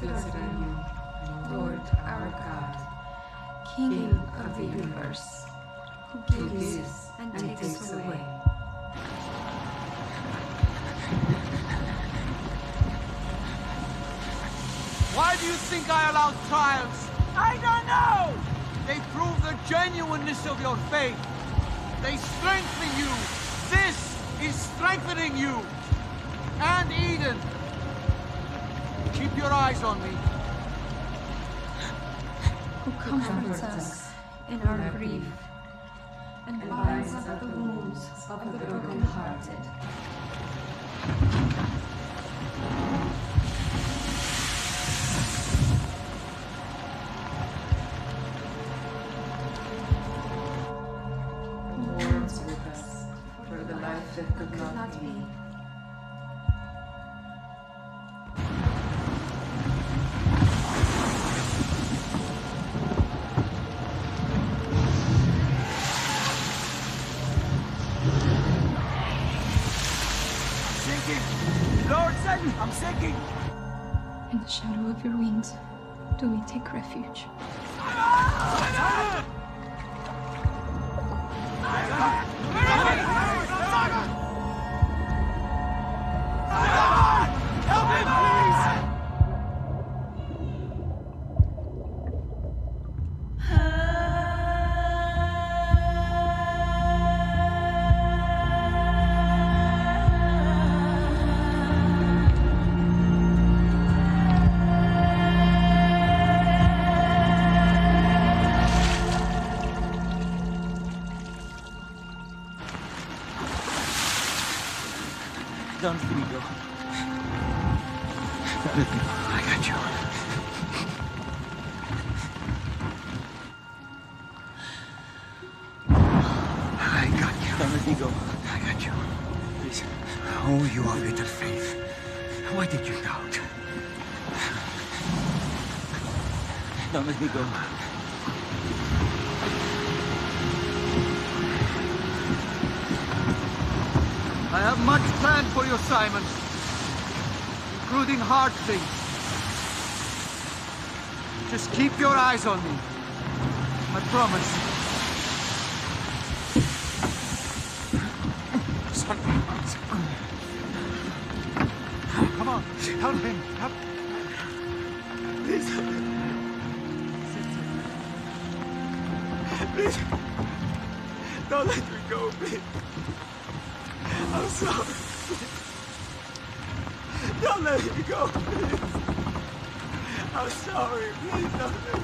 Speaker 5: Blessed are you, Lord our God, King of the universe, who gives and takes away.
Speaker 2: Why do you think I allow trials?
Speaker 3: I don't know!
Speaker 2: They prove the genuineness of your faith. They strengthen you. This is strengthening you. And Eden. Keep your eyes on me.
Speaker 5: Who comforts us in our grief and binds up the wounds of the brokenhearted. Who mourns with us for the life that could not be.
Speaker 3: Lord, send me! I'm sinking!
Speaker 5: In the shadow of your wings, do we take refuge?
Speaker 3: Down to me, go.
Speaker 4: I got you.
Speaker 3: me go.
Speaker 4: I got you. Please. Oh, you have little faith. Why did you doubt?
Speaker 3: Don't let me go.
Speaker 2: I have much planned for you, Simon, including hard things. Just keep your eyes on me. I promise. Come on, help him. Help.
Speaker 4: Please. Please. Don't let me go, please. I'm sorry. Don't let me go, please. I'm sorry, please don't let me.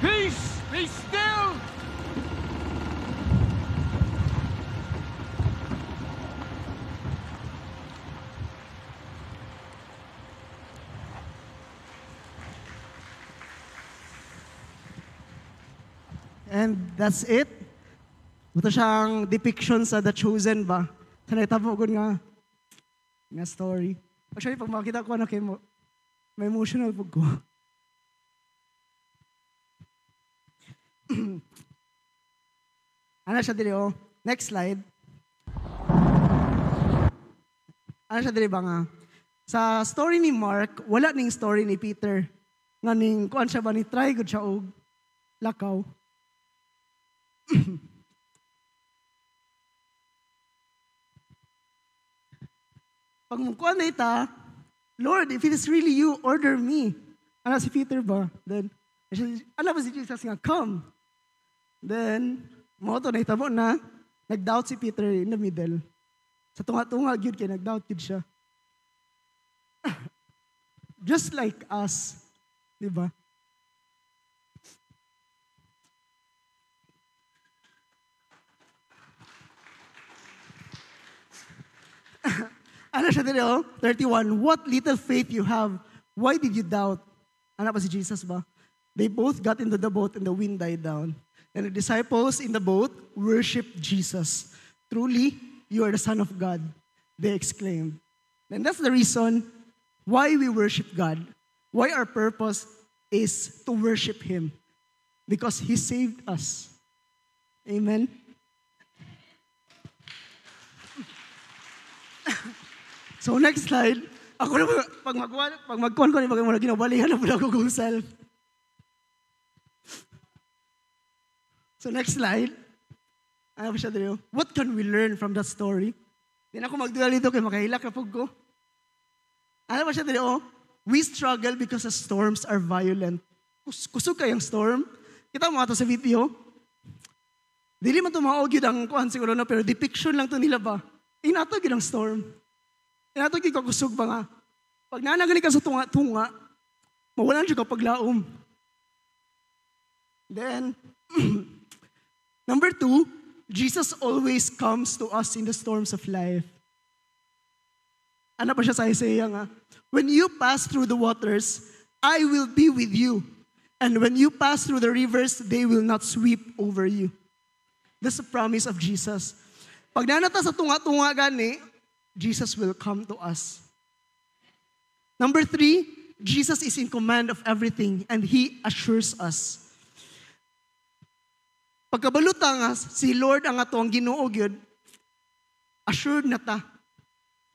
Speaker 2: Peace! Be still!
Speaker 1: And that's it. Ito siyang depiction sa The Chosen ba? Sa naitabo ko nga story. Actually, pag makita ko kay mo, may emotional po ko. Ano siya dili, oh? Next slide. Ano siya dili ba nga? Sa story ni Mark, wala ning story ni Peter. Nga ning, kuan siya ba ni try good siya og lakaw. Pag mungkuan na ita, Lord, if it is really you, order me. Ano si Peter ba? Then, ano ba si Jesus nga, come. Then, moto na itabo na, nag-doubt si Peter in the middle. Sa tunga-tunga, yun kaya nag-doubt yun siya. Just like us. Di ba? Ano siya dito? 31. What little faith you have. Why did you doubt? Ano pa si Jesus ba? They both got into the boat and the wind died down. And the disciples in the boat worshiped Jesus. Truly, you are the Son of God, they exclaimed. And that's the reason why we worship God. Why our purpose is to worship Him. Because He saved us. Amen? So next slide, ako na pag magkuhan ko, pag muna ginabalihan na pala ko kong self. So next slide, ano pa siya dito? What can we learn from that story? Di na ako magdula dito kay makahilak kapag ko. Ano pa siya dito? We struggle because the storms are violent. Kusog kayang storm. Kita mo ito sa video. Dili man ito maog yun ang kuhan siguro na, pero depiction lang ito nila ba? Inatog yun ang storm. Inatog yun kakusog ba nga? Pag nanagaling ka sa tunga-tunga, mawalan siya kapag laom. Then, number 2, Jesus always comes to us in the storms of life. Ano pa siya sa Isaiah nga? When you pass through the waters, I will be with you. And when you pass through the rivers, they will not sweep over you. That's the promise of Jesus. Pag nanata sa tunga-tunga gani, Jesus will come to us. Number 3, Jesus is in command of everything and He assures us. Pagkabaluta nga, si Lord ang ato ang Ginoo gyud, assured na ta.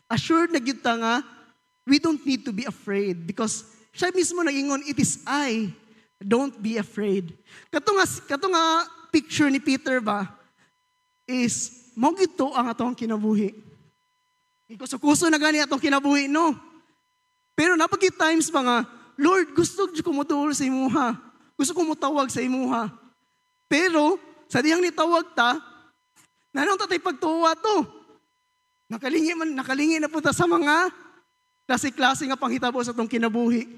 Speaker 1: Assured na gyud ta nga, we don't need to be afraid because siya mismo nag-ingon, it is I. Don't be afraid. Kato nga picture ni Peter ba, is, mo gito ang atong kinabuhi. Ikuso-kuso na gani atong kinabuhi, no? Pero napagit times ba nga, Lord, gusto ko mutuol sa imuha. Gusto ko mutawag sa imuha. Pero, sa diyang nitawag ta, nanong tatay pagtuwa to? Nakalingi na po ta sa mga klase-klase nga panghitabo sa atong kinabuhi.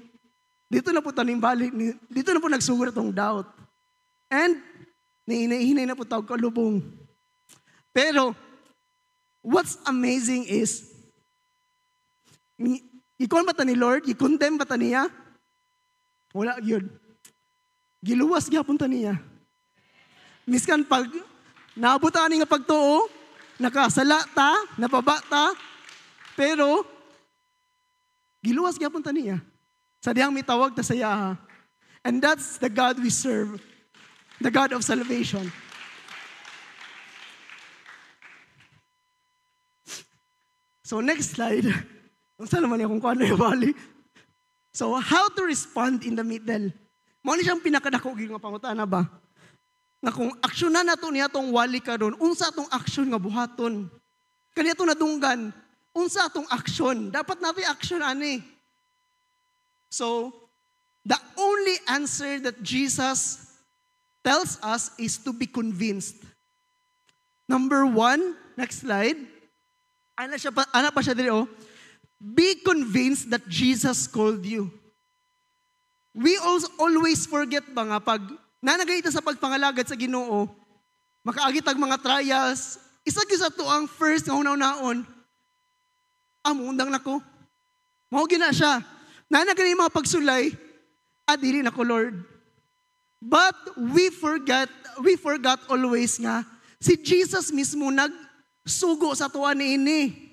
Speaker 1: Dito na po tanimbalik, dito na po nagsugod atong doubt. And, hinay na po tawag kalubong. Pero, what's amazing is, ikon ba ta ni Lord? I-condemn ba ta niya? Wala yun. Giluwas gyapon ta niya. Miskan pag naabot ani nga pagtuo, nakasala ta, napaba ta, pero giluwas gyapon ta niya. Sa dihang mitawag ta sa iya. And that's the God we serve, the God of salvation. So next slide. Ang saan naman kung kano yung bali. So how to respond in the middle. Mao ni siyang pinakadako nga pangutana ba? Nga kung aksyonan nato niya tong wali karon, unsa atong aksyon nga buhaton? Kaniya to nadunggan, unsa atong aksyon? Dapat nato i-aksyon ani. So, the only answer that Jesus tells us is to be convinced. Number 1, next slide. Ana pa siya diri oh. Be convinced that Jesus called you. We also always forget ba nga pag nanagay ita sa pagpangalagad sa Ginoo, makaagit ang mga trials, isa gyud sa to ang first nga unaw-naon, amundang nako. Mao gina siya. Nanagay mga pagsulay, dili nako Lord. But we forgot always nga si Jesus mismo nagsugo sa tuwa niini.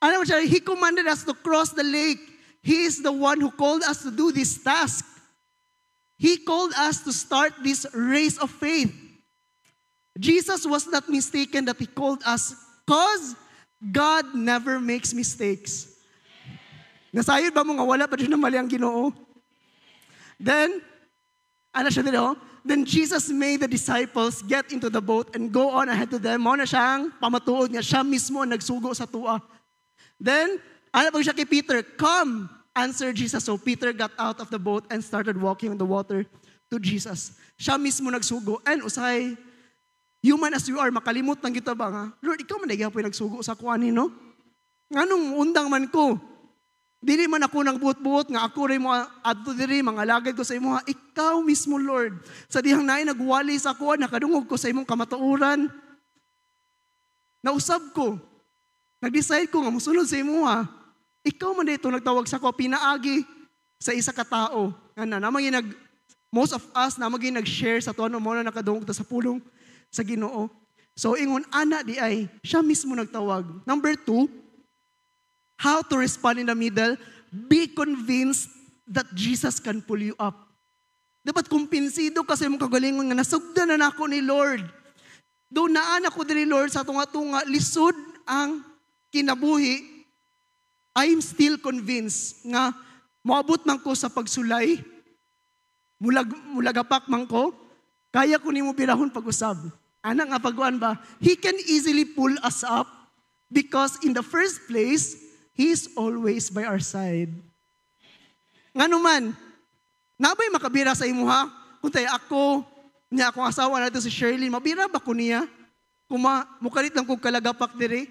Speaker 1: Ano siya? He commanded us to cross the lake. He is the one who called us to do this task. He called us to start this race of faith. Jesus was not mistaken that He called us because God never makes mistakes. Nasayod ba mo nga wala pa rin na mali ang Ginoo? Then, ano siya dito? Then Jesus made the disciples get into the boat and go on ahead to them. Mao na siyang pamatuod niya. Siya mismo ang nagsugo sa tuwa. Then, ano pa siya kay Peter? Come, answered Jesus. So Peter got out of the boat and started walking on the water to Jesus. Siya mismo nagsugo. And usay, human as you are, makalimot lang kita ba nga? Lord, ikaw man nagyapoy nagsugo sa kuani, no? Nganong undang man ko? Dili man ako nang buot-buot nga ako rin mo adto diri mga lagad ko sa imo. Ikaw mismo, Lord. Sa dihang naay nagwali sa ako, nakadungog ko sa imong kamatuoran. Nausab ko. Nag-decide ko nga musunod sa imo ha. Ikaw man dito nagtawag sa ko pinaagi sa isa ka tao. Ana namang most of us namang nag-share sa tuano mo na nakadungog ta sa pulong sa Ginoo. So ingon ana di ay siya mismo nagtawag. Number 2, how to respond in the middle? Be convinced that Jesus can pull you up. Dapat kumpinsido kasi mong kagalingon nga nasugdan na nako ni Lord. Doon naan ako diri Lord sa tunga-tunga lisod ang kinabuhi. I'm still convinced nga moabot man ko sa pagsulay, mulagapak man ko, kaya ko nimo birahon pag-usab. Ana nga pagkuan ba? He can easily pull us up because in the first place, He's always by our side. Nga naman, nabay makabira sa imo ha? Kung tayo ako, niya akong asawa na ito si Shirley, mabira ba ko niya? Kung mukalit lang kong kalagapak diri,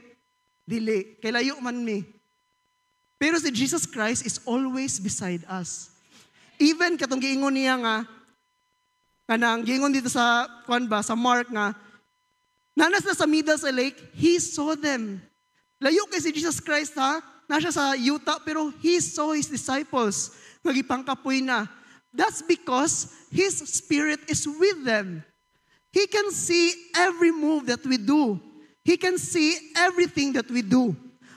Speaker 1: dili, kay layo man mi. Pero si Jesus Christ is always beside us. Even katong giingon niya nga, kanang giingon dito sa, sa Mark nga, nanas na sa middle sa lake, He saw them. Layo kay si Jesus Christ ha, nasa sa yuta, pero He saw His disciples. Nagipangkapoy na. That's because His Spirit is with them. He can see every move that we do. He can see everything that we do.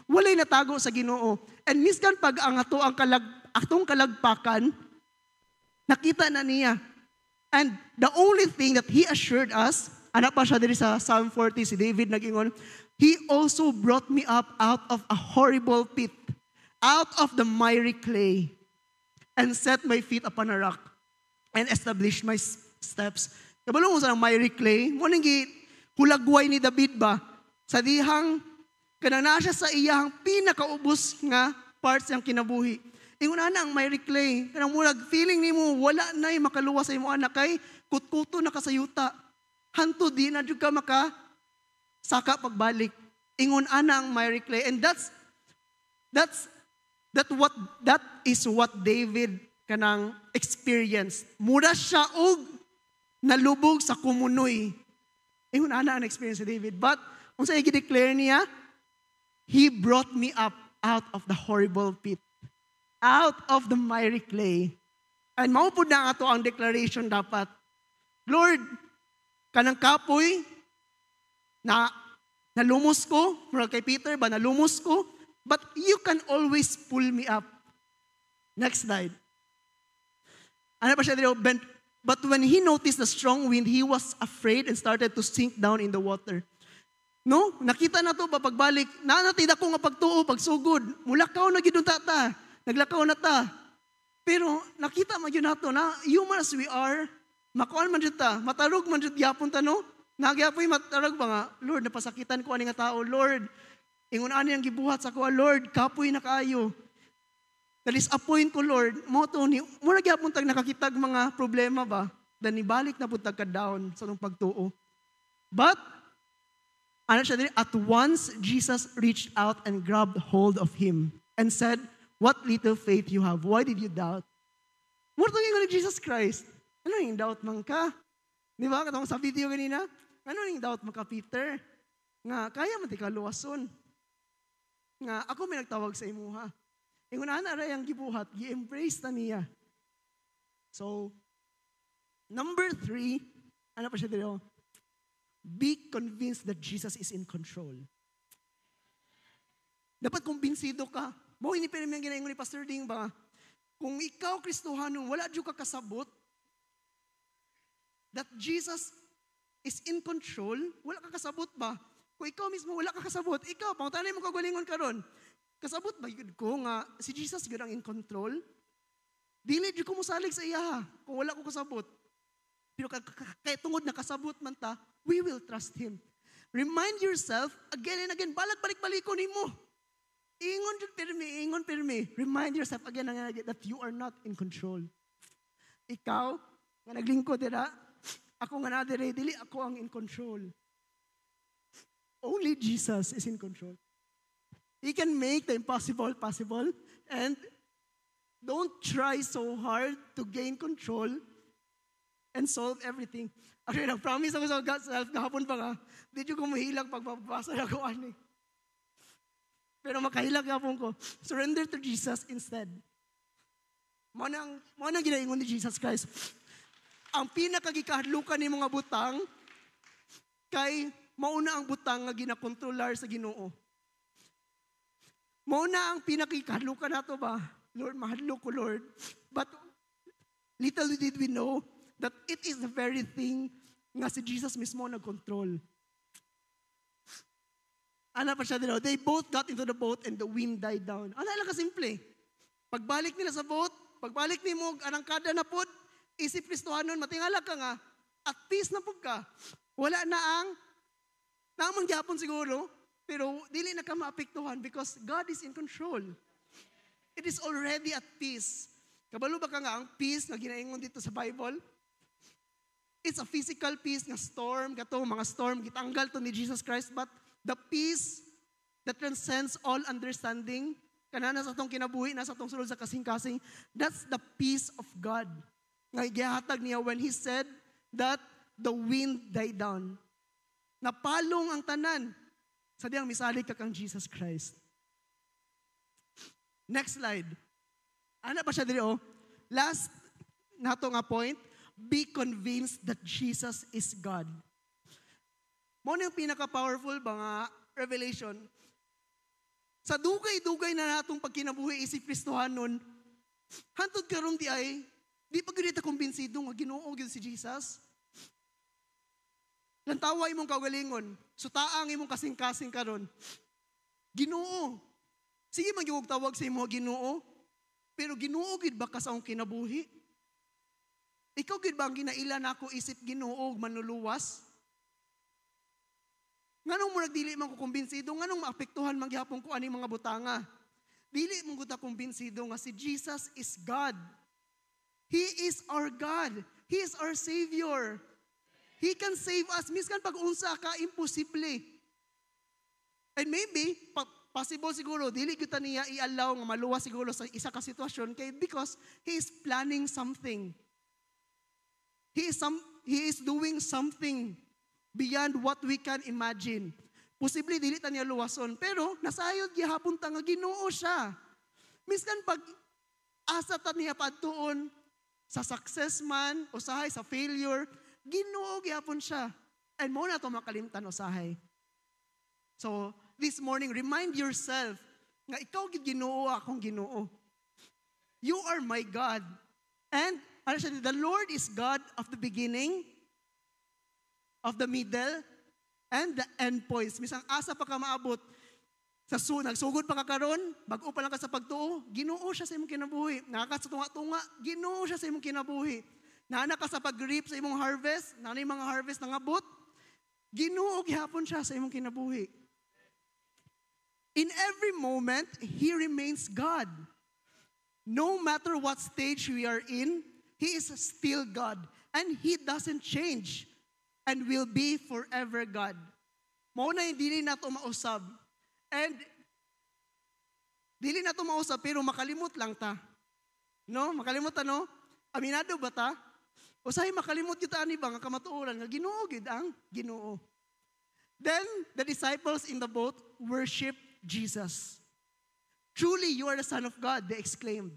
Speaker 1: Walay natago sa Ginoo. And miskan pag ang atong kalagpakan, nakita na niya. And the only thing that He assured us, anak pa siya diri sa Psalm 40, si David nag-ingon, He also brought me up out of a horrible pit, out of the miry clay, and set my feet upon a rock, and established my steps. Kabalo mo sa miry clay, mo nang hulagway ni David ba? Sa dihang, kanang naa siya sa iyang pinakaubos nga parts ng kinabuhi. Ingon na ang miry clay, kanang mulag feeling ni mo, wala na yung makaluwa sa imo anak kay kutkuto na kasayuta. Hanto di na jud ka maka saka pagbalik. Ingon ana ang miry clay. And that is what David kanang experienced. Mura siya og nalubog sa kumunoy. Ingon ana ang experience ni David. But unsa i-declare niya? He brought me up out of the horrible pit. Out of the miry clay. And maupod na ato ang declaration dapat. Lord, kanang kapoy na Nalumos ko, mura kay Peter ba, nalumos ko, but you can always pull me up. Next slide. Ano pa siya dito? But when he noticed the strong wind, he was afraid and started to sink down in the water. No? Nakita na to ba pagbalik? Nanatid ako nga pagtuo, pagsugod. Mulakaw na gidun ta. Naglakaw na ta. Pero nakita man yun nato na human as we are, makuan man dyan ta, matarog man dyan yapon ta, no? Nagyapoy matarog ba nga, Lord, napasakitan ko ani nga tao, Lord, ingon ani ang gibuhat sa ko, Lord, kapoy na kaayo. Na-disappoint ko, Lord, mo to, muna gyapon tag nakakitag mga problema ba, dan ibalik na po tag ka-down sa nung pagtuo. But, ano siya din, at once Jesus reached out and grabbed hold of him and said, what little faith you have, why did you doubt? Mo to ingon ni Jesus Christ, ano yung doubt man ka? Di ba, katong sa video kanina, ano yung doubt man ka, Peter? Nga, kaya man ti kaluwason. Nga, ako may nagtawag sa imuha. Ingon na aray ang gibuhat, gi-embrace na niya. So, number 3, ano pa siya dito? Be convinced that Jesus is in control. Dapat kumbinsido ka. Mo ini pero may ginaingon ni Pastor Ding ba? Kung ikaw Kristohanon, wala jud ka kasabot that Jesus is in control, wala ka kasabot ba? Kung ikaw mismo wala ka kasabot, ikaw pangutanay mo kagalingon karon. Kasabot ba yun ko nga si Jesus yun ang in control? Dili jud ko mosalig sa iya kung wala ko kasabot. Pero kaya tungod na kasabot man ta, we will trust Him. Remind yourself again and again, balik-balik-balikon nimo. Ingon pirmi. Remind yourself again and again that you are not in control. Ikaw, nga naglingkod dira, ako nga nadire, dili ako ang in control. Only Jesus is in control. He can make the impossible possible, and don't try so hard to gain control and solve everything. Actually, nag-promise ako sa self kahapon pa nga, di ko mahilang pagbabasa na ko ani. Pero makahilag kahapon ko, surrender to Jesus instead. Mo nang ginaingon ni Jesus Christ. Ang pinakagikahadlukan ni mga butang, kay mauna ang butang nga ginakontrolar sa Ginoo. Mauna ang pinakagikahadlukan nato ba? Lord, mahadlok ko, Lord. But little did we know that it is the very thing nga si Jesus mismo nag-control. Ano pa siya dito? They both got into the boat and the wind died down. Ano lang kasimple? Pagbalik nila sa boat, pagbalik ni mo, arangkada na pod, isip Kristohanon, matingala ka nga, at peace na pod ka. Wala na ang gyapon siguro, pero dili na ka maapektuhan because God is in control. It is already at peace. Kabalo ba ka nga ang peace na ginaingon dito sa Bible? It's a physical peace nga storm, kato mga storm, gitanggal to ni Jesus Christ, but the peace that transcends all understanding, kanana sa atong kinabuhi, nasa atong sulod sa kasing-kasing, that's the peace of God. Nga gihatag niya when He said that the wind died down. Napalong ang tanan. Sa diyang misalig ka kang Jesus Christ. Next slide. Ano pa siya dito? Last nato nga point, be convinced that Jesus is God. Mo yung pinaka-powerful ba nga revelation. Sa dugay-dugay na natong pagkinabuhi isip Kristohanon, hantod karon di pa gid ta kumbinsido nga Ginoo gyud si Jesus. Lantawa imong kaugalingon, sutaang imong kasing-kasing karon. Ginoo. Sige man gyud tawag sa imo Ginoo, pero Ginoo gid ba ka sa akong kinabuhi? Ikaw gid ba ang ginaila nako isip Ginoo manluluwas? Nganong mo nagdili man ko kumbinsido, nganong maapektuhan man gyapon ko ani mga butanga? Dili mo gud ta kumbinsido nga si Jesus is God. He is our God. He is our Savior. He can save us. Miskan pag-unsa ka, imposible. And maybe, possible siguro, dili kita niya i-allow nga maluwas siguro sa isa ka sitwasyon because He is planning something. He is doing something beyond what we can imagine. Posible dili ta niya luwason, pero nasayod gihapon ta nga Ginoo siya. Miskan pag asa ta niya padtuon sa success man o sa failure, Ginoo gyapon siya. And mo na to makalimtan usahay. So, this morning, remind yourself nga ikaw gid Ginoo, akong Ginoo. You are my God. And actually, the Lord is God of the beginning, of the middle, and the end points. Misang asa pa ka maabot, nagsugod pa ka karon, bago pa lang ka sa pagtuo, Ginoo siya sa imong kinabuhi. Nakaka sa tunga-tunga, Ginoo siya sa imong kinabuhi. Nana ka sa pag-reap sa imong harvest, nana yung mga harvest na ngabot, Ginoo gihapon siya sa imong kinabuhi. In every moment, He remains God. No matter what stage we are in, He is still God. And He doesn't change and will be forever God. Mao na hindi na ito mausab. And dili na ito mausab, pero makalimot lang ta. No? Makalimot ano? Aminado ba ta? O sahi makalimot yun ta ani ba nga kamatuoran nga Ginoo gid ang Ginoo. Then the disciples in the boat worship Jesus. Truly, you are the Son of God, they exclaimed.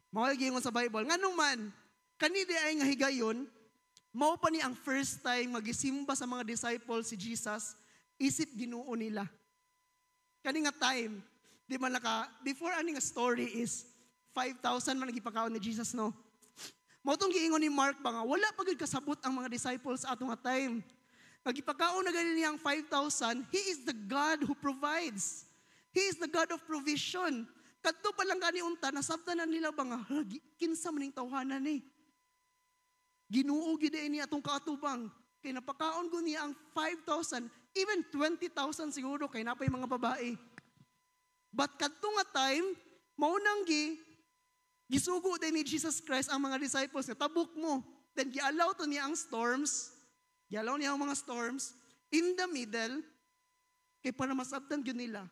Speaker 1: Mga gingon sa Bible. Nganong man, kanidi ay nga higayon, mao pa ni ang first time magisimba sa mga disciples si Jesus, isip Ginoo nila. Kani nga time, di man before ani nga story is 5,000 man nagipakaon ni Jesus, no? Mao tong giingon ni Mark ba nga, wala pa gid kasabot ang mga disciples sa ato nga time. Nagipakaon na gani niyang 5,000, He is the God who provides. He is the God of provision. Kadto pa lang gani unta, nasabtan na nila ba nga, kinsa maning tawhanan ni? Ginoo gid ni atong kaatubang. Kay napakaon ko niya ang 5,000, even 20,000 siguro kay napay mga babae. But kadto nga time, mao nang gisugo din ni Jesus Christ ang mga disciples nga tabuk mo. Then giallow to niya ang storms. Giallow niya ang mga storms in the middle kay para masabtan gyud nila.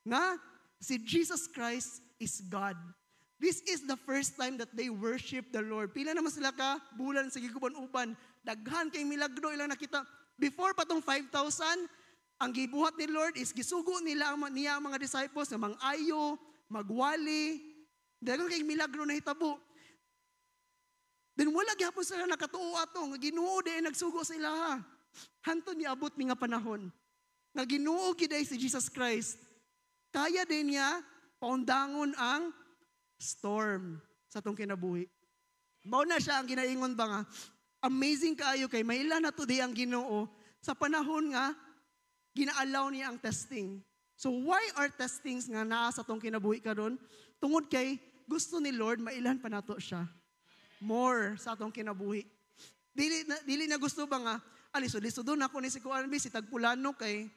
Speaker 1: Nga si Jesus Christ is God. This is the first time that they worship the Lord. Pila naman sila ka bulan sa giguban-uban. Daghan kay milagro ilang nakita. Before pa tong 5,000, ang gibuhat ni Lord is gisugo niya ang mga disciples na mang-ayo, magwali. Daghan kay milagro na hitabo. Then wala gyapon sila nakatuo ato nga Ginoo day nagsugo sa ilaha. Hanto ni abot mi nga panahon. Nga Ginoo gid si Jesus Christ. Kaya din niya paundangon ang storm sa atong kinabuhi. Mao na siya ang ginaingon ba nga, amazing kaayo kay maila na today ang Ginoo sa panahon nga gina-allow niya ang testing. So why are testings nga naa sa atong kinabuhi karon? Tungod kay gusto ni Lord mailan pa nato siya. More sa atong kinabuhi. Dili na gusto ba nga, alisod-lisod ako ni si Kuan B, si Tagpulano kay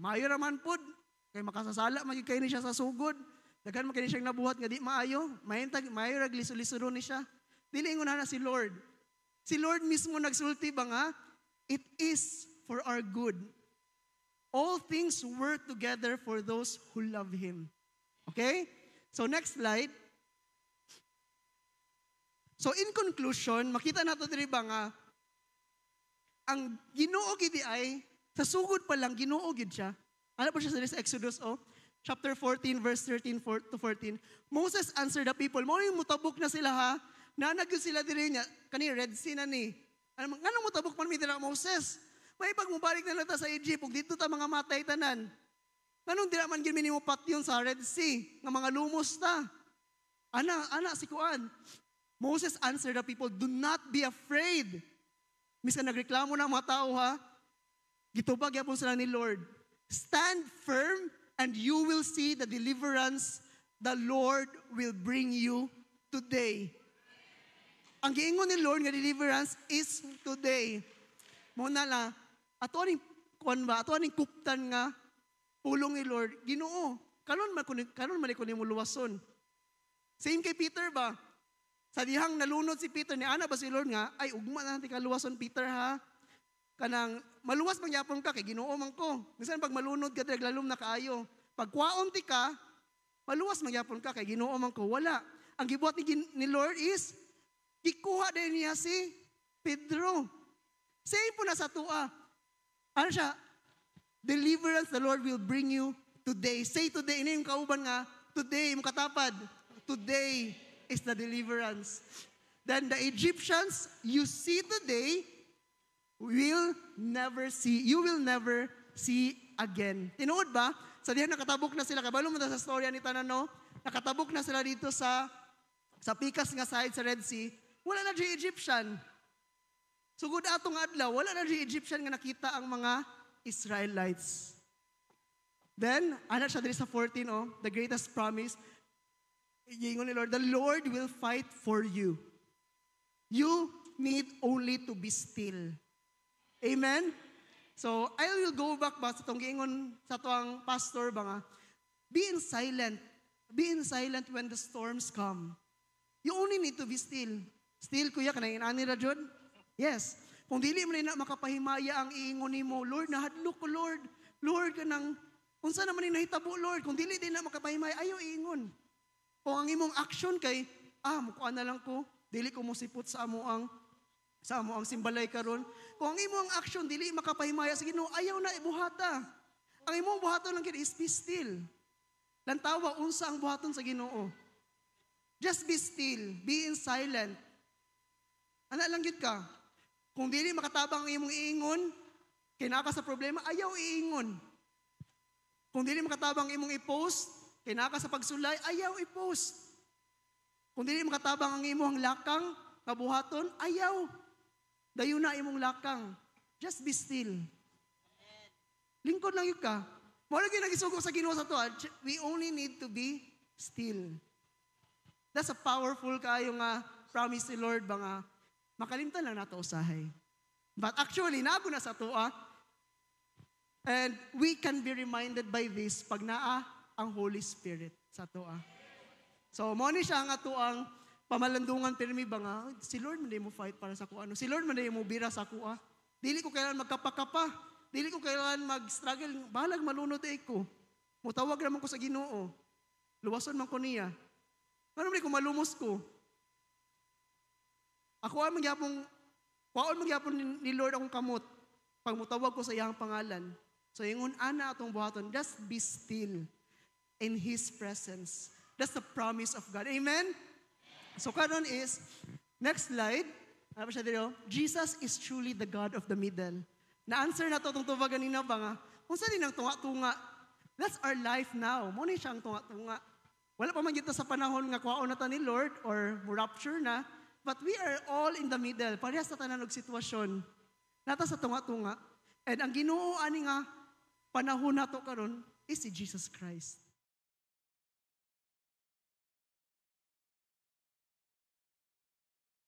Speaker 1: mayo raman pod. Kay makasasala magig kay ni siya sa sugod. Daghan man kay siyang nabuhat nga di maayo. Mayo rag lisod-lisod ni siya. Dili ingon na si Lord. Si Lord mismo nagsulti ba nga, it is for our good. All things work together for those who love Him. Okay? So next slide. So in conclusion, makita nato diri ba nga ang Ginoo gid ay sa sugod pa lang Ginoo gid siya. Ano po siya sa Exodus chapter 14 verse 13 to 14. Moses answered the people. Mao yung mutabok na sila ha. Nanagyo sila diri niya kani Red Sea na ni. Nganong mutabok man mi dira Moses? May pag mubalik na lata sa Egypt ug dito ta mga matay tanan. Nganong dira man gid mo patyon sa Red Sea nga mga lumos ta. Ana si Kuan. Moses answered the people, do not be afraid. Miskan nagreklamo na mga tao ha. Gitubag yapon sila ni Lord. Stand firm and you will see the deliverance the Lord will bring you today. Ang giingon ni Lord nga deliverance is today. Muna la, ato aning kuptan nga pulong ni Lord, Ginoo. Karon man ko nimo luwason. Same kay Peter ba? Sa dihang nalunod si Peter ni ana ba si Lord nga, ay ugma na natin kaluwason Peter ha. Kanang maluwas man gyapon ka kay Ginoo man ko. Minsan pag malunod ka lalom na kaayo. Pag kwaon ti ka, maluwas man gyapon ka kay Ginoo man ko. Wala. Ang gibuhat ni Lord is ikuha din niya si Pedro. Say po na sa tua. Ano siya? Deliverance the Lord will bring you today. Say today. Ini yung kauban nga. Today, yung katapad. Today is the deliverance. Then the Egyptians you see today, you will never see again. Tinuod ba? Sa diyan nakatabok na sila. Kabalo mo na sa storya ni Tanano, nakatabok na sila dito sa pikas nga side sa Red Sea. Wala na di Egyptian. Sugod atong adlaw, wala na di Egyptian nga nakita ang mga Israelites. Then, ana siya diri sa 14, the greatest promise. Gingon ni Lord, the Lord will fight for you. You need only to be still. Amen? So, I will go back ba sa itong giingon sa tuang pastor ba nga, be in silent. Be in silent when the storms come. You only need to be still. Still, kuya, kanang inani ra jud? Yes. Kung dili mo na makapahimaya ang iingon nimo, Lord, nahadlok ko, Lord. Lord, kanang, kung saan naman nahitabo, Lord, kung dili din na makapahimaya, ayaw iingon. Kung ang imong action kay, mukuha na lang ko, dili ko musipot sa amo ang simbalay karon. Kung ang imong action dili makapahimaya sa Ginoo, ayaw na ibuhata. Ang imong buhaton lang kid is be still. Lantawa unsa ang buhaton sa Ginoo. Just be still, be in silent. Ana lang gid ka. Kung dili makatabang ang imong iingon, kinaka sa problema, ayaw iingon. Kung dili makatabang ang imong i-post, kinaka sa pagsulay, ayaw i-post. Kung dili makatabang ang imong lakang, kabuhaton, ayaw. Dayon na imong lakang. Just be still. Lingkod lang yun ka. Mao lagi nagisugo sa Ginoo sa to. We only need to be still. That's a powerful kayo nga promise ni Lord ba nga makalimtan lang nato usahay. But actually, nago na sa toa. And we can be reminded by this pag naa ang Holy Spirit sa toa. So, mo ni siya nga tuang pamalandungan pirmi ba nga, si Lord man mo fight para sa kuha. Si Lord man mo bira sa kuha. Dili ko kailangan magkapakapa. Dili ko kailangan mag-struggle. Bahalag malunod ko. Mutawag naman ko sa Ginoo. Luwason man ko niya. Ano man ko malumos ko. Ako ang magyapon ni Lord akong kamot. Pag mutawag ko sa iyang pangalan. So yung ana atong buhaton, just be still in His presence. That's the promise of God. Amen? So karon is, next slide. Ano pa siya dito? Jesus is truly the God of the middle. Na-answer na to itong tuwa ganina ba nga? Kung saan din ang tunga-tunga? That's our life now. Muna siyang tunga-tunga. Wala pa man dito sa panahon nga kuhaon na ta ni Lord or rapture na. But we are all in the middle. Parehas na tanan og sitwasyon. Nata sa tunga-tunga. And ang Ginoo ani nga panahon nato karon is si Jesus Christ.